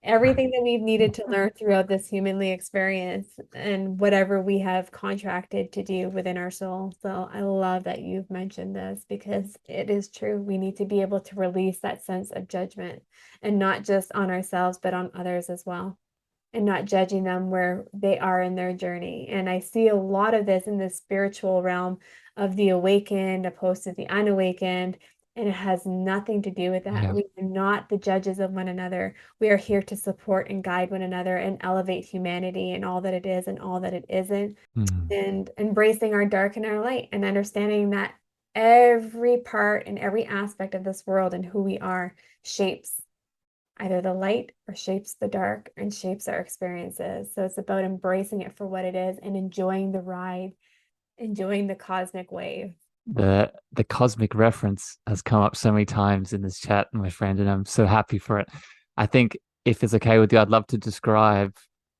everything that we've needed to learn throughout this humanly experience and whatever we have contracted to do within our soul. So I love that you've mentioned this because it is true. We need to be able to release that sense of judgment and not just on ourselves, but on others as well. And not judging them where they are in their journey. And I see a lot of this in the spiritual realm of the awakened opposed to the unawakened. And it has nothing to do with that. Yeah. We are not the judges of one another. We are here to support and guide one another and elevate humanity and all that it is and all that it isn't. Mm. And embracing our dark and our light and understanding that every part and every aspect of this world and who we are shapes either the light or shapes the dark and shapes our experiences. So it's about embracing it for what it is and enjoying the ride, enjoying the cosmic wave. The cosmic reference has come up so many times in this chat, my friend, and I'm so happy for it. I think if it's okay with you, I'd love to describe,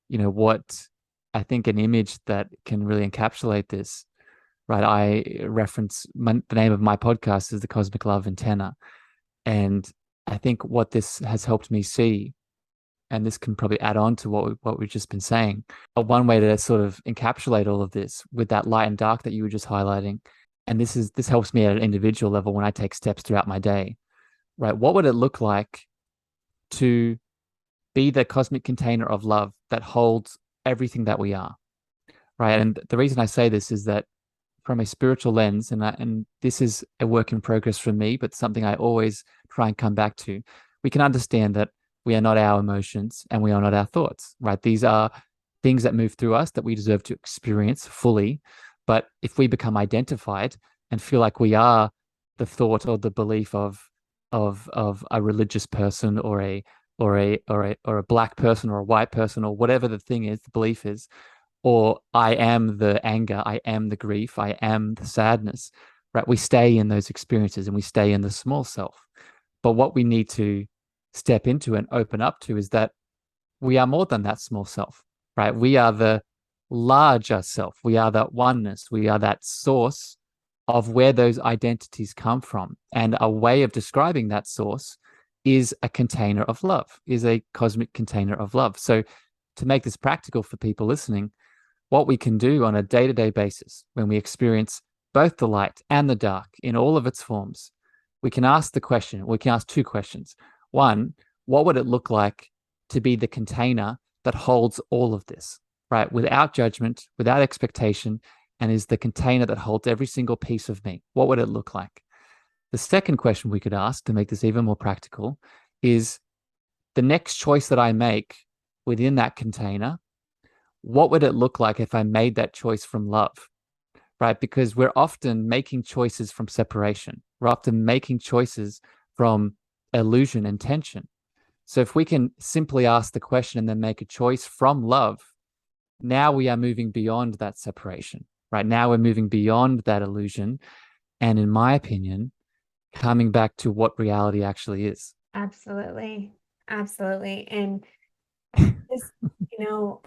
what I think an image that can really encapsulate this, right? I reference the name of my podcast is the Cosmic Love Antenna. And I think what this has helped me see, and this can probably add on to what we've just been saying, one way to sort of encapsulate all of this with that light and dark that you were just highlighting. And this helps me at an individual level when I take steps throughout my day, right? What would it look like to be the cosmic container of love that holds everything that we are, right? And the reason I say this is that from a spiritual lens, and this is a work in progress for me, but something I always try and come back to, we can understand that we are not our emotions and we are not our thoughts, right? These are things that move through us that we deserve to experience fully. But if we become identified and feel like we are the thought or the belief of a religious person or a black person or a white person or whatever the thing is, the belief is, or I am the anger, I am the grief, I am the sadness, right? We stay in those experiences and we stay in the small self. But what we need to step into and open up to is that we are more than that small self, right? We are the larger self. We are that oneness. We are that source of where those identities come from. And a way of describing that source is a container of love, is a cosmic container of love. So to make this practical for people listening, what we can do on a day-to-day basis when we experience both the light and the dark in all of its forms, we can ask two questions. One, what would it look like to be the container that holds all of this, right? Without judgment, without expectation, and is the container that holds every single piece of me. What would it look like? The second question we could ask to make this even more practical is the next choice that I make within that container, what would it look like if I made that choice from love, right? Because we're often making choices from separation. We're often making choices from illusion and tension. So if we can simply ask the question and then make a choice from love, now we are moving beyond that separation, right? Now we're moving beyond that illusion. And in my opinion, coming back to what reality actually is. Absolutely. Absolutely. And just, you know,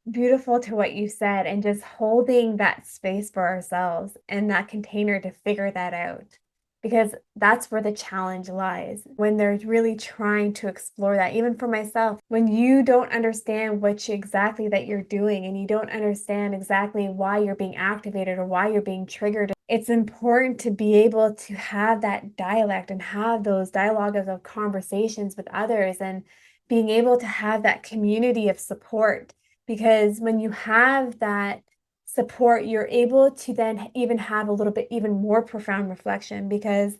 beautiful to what you said, and just holding that space for ourselves and that container to figure that out. Because that's where the challenge lies when they're really trying to explore that. Even for myself, when you don't understand exactly that you're doing, and you don't understand exactly why you're being activated or why you're being triggered, it's important to be able to have that dialect and have those dialogues of conversations with others, and being able to have that community of support. Because when you have that support, you're able to then even have a little bit even more profound reflection, because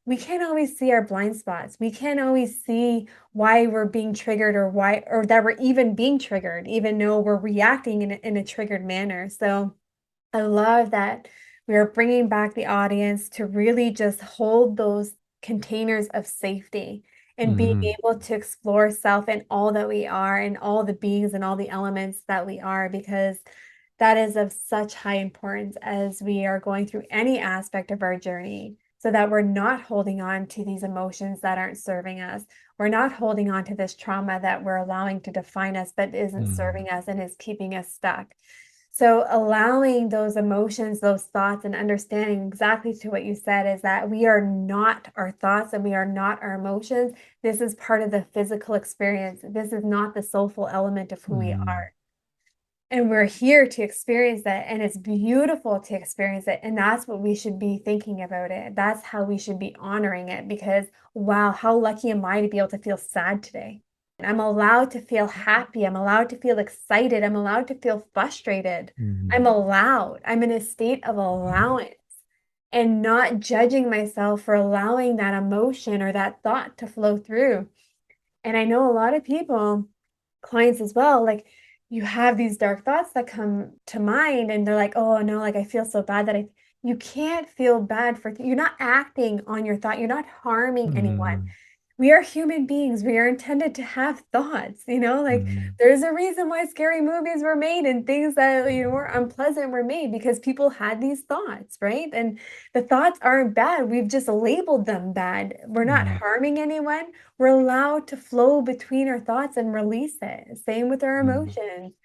we can't always see our blind spots. We can't always see why we're being triggered, or why, or that we're even being triggered, even though we're reacting in a triggered manner. So I love that we are bringing back the audience to really just hold those containers of safety, and being Mm-hmm. able to explore self and all that we are, and all the beings and all the elements that we are, because that is of such high importance as we are going through any aspect of our journey, so that we're not holding on to these emotions that aren't serving us. We're not holding on to this trauma that we're allowing to define us, but isn't Mm-hmm. serving us and is keeping us stuck. So allowing those emotions, those thoughts, and understanding exactly to what you said is that we are not our thoughts and we are not our emotions. This is part of the physical experience. This is not the soulful element of who we Mm-hmm. are. And we're here to experience that. And it's beautiful to experience it. And that's what we should be thinking about it. That's how we should be honoring it, because wow, how lucky am I to be able to feel sad today? I'm allowed to feel happy. I'm allowed to feel excited. I'm allowed to feel frustrated. I'm Mm-hmm. allowed. I'm in a state of allowance, and not judging myself for allowing that emotion or that thought to flow through. And I know a lot of people, clients as well, like, you have these dark thoughts that come to mind, and they're like, "Oh no, like I feel so bad that I," you can't feel bad for, you're not acting on your thought. You're not harming anyone. Mm-hmm. We are human beings. We are intended to have thoughts, like Mm-hmm. there's a reason why scary movies were made and things that, were unpleasant were made, because people had these thoughts, right? And the thoughts aren't bad. We've just labeled them bad. We're not Mm-hmm. harming anyone. We're allowed to flow between our thoughts and release it. Same with our emotions.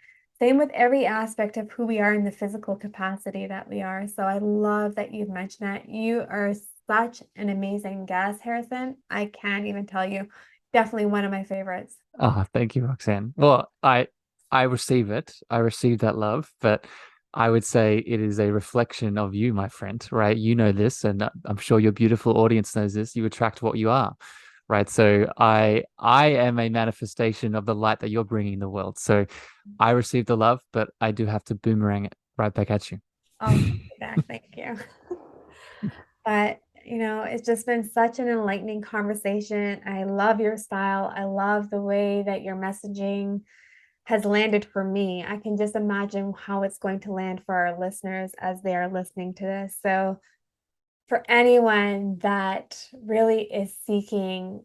Same with every aspect of who we are in the physical capacity that we are. So I love that you've mentioned that. You are such an amazing guest, Harrison. I can't even tell you. Definitely one of my favorites. Ah, thank you, Roxanne. Well, I receive it. I receive that love, but I would say it is a reflection of you, my friend, right? You know this, and I'm sure your beautiful audience knows this. You attract what you are, right? So I am a manifestation of the light that you're bringing in the world. So I receive the love, but I do have to boomerang it right back at you. I'll take it back. Thank you. But, it's just been such an enlightening conversation. I love your style. I love the way that your messaging has landed for me. I can just imagine how it's going to land for our listeners as they are listening to this. So, for anyone that really is seeking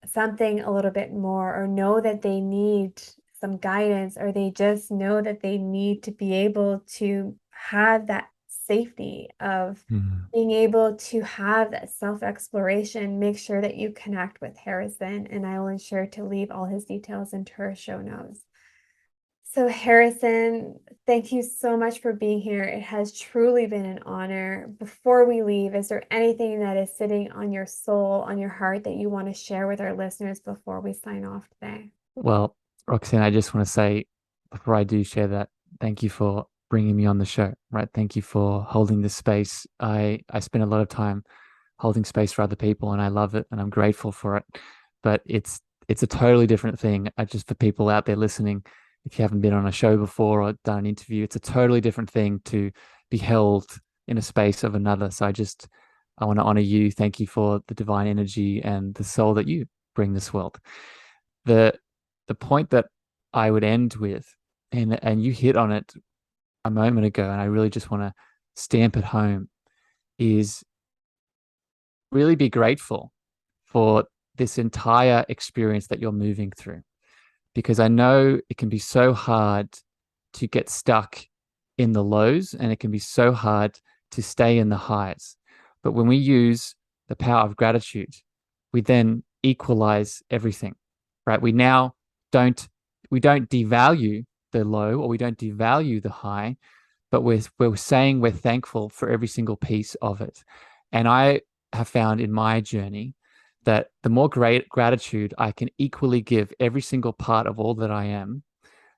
something a little bit more, or know that they need some guidance, or they just know that they need to be able to have that safety of Mm. being able to have that self exploration, make sure that you connect with Harrison, and I will ensure to leave all his details into our show notes. So, Harrison, thank you so much for being here. It has truly been an honor. Before we leave, is there anything that is sitting on your soul, on your heart, that you want to share with our listeners before we sign off today? Well, Roxanne, I just want to say before I do share that, thank you for bringing me on the show, right? Thank you for holding this space. I spend a lot of time holding space for other people, and I love it, and I'm grateful for it. But it's a totally different thing. Just for people out there listening, if you haven't been on a show before or done an interview, it's a totally different thing to be held in a space of another. So I want to honor you. Thank you for the divine energy and the soul that you bring this world. The the point that I would end with, and you hit on it a moment ago, and I really just want to stamp it home, is really be grateful for this entire experience that you're moving through. Because I know it can be so hard to get stuck in the lows, and it can be so hard to stay in the highs. But when we use the power of gratitude, we then equalize everything, right? We don't devalue the low, or we don't devalue the high, but we're saying we're thankful for every single piece of it. And I have found in my journey that the more great gratitude I can equally give every single part of all that I am,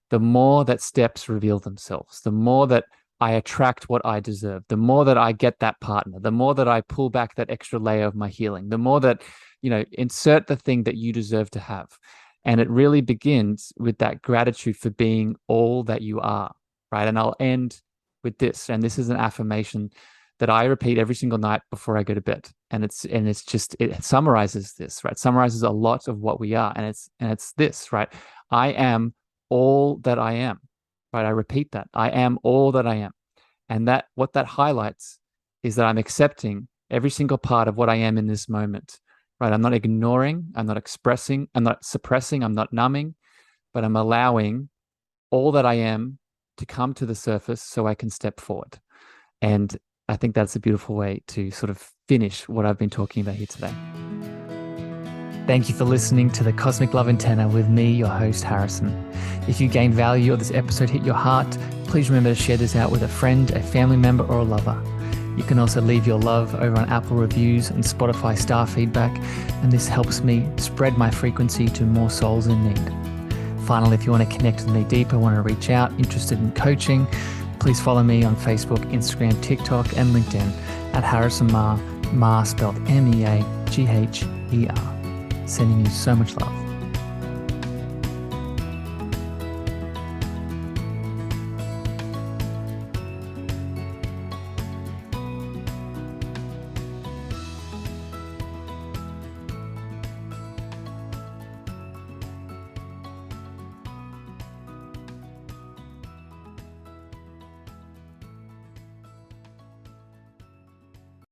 the more that steps reveal themselves, the more that I attract what I deserve, the more that I get that partner, the more that I pull back that extra layer of my healing, the more that, insert the thing that you deserve to have. And it really begins with that gratitude for being all that you are, right? And I'll end with this. And this is an affirmation that I repeat every single night before I go to bed. And it summarizes this, right? Summarizes a lot of what we are. And it's this, right? I am all that I am, right? I repeat that. I am all that I am. And what that highlights is that I'm accepting every single part of what I am in this moment, right? I'm not ignoring, I'm not expressing, I'm not suppressing, I'm not numbing, but I'm allowing all that I am to come to the surface so I can step forward. And I think that's a beautiful way to sort of finish what I've been talking about here today. Thank you for listening to the Cosmic Love Antenna with me, your host, Harrison. If you gained value or this episode hit your heart, please remember to share this out with a friend, a family member, or a lover. You can also leave your love over on Apple reviews and Spotify star feedback, and this helps me spread my frequency to more souls in need. Finally, if you want to connect with me deeper, want to reach out, interested in coaching, please follow me on Facebook, Instagram, TikTok, and LinkedIn at Harrison Meagher, spelled Meagher. Sending you so much love.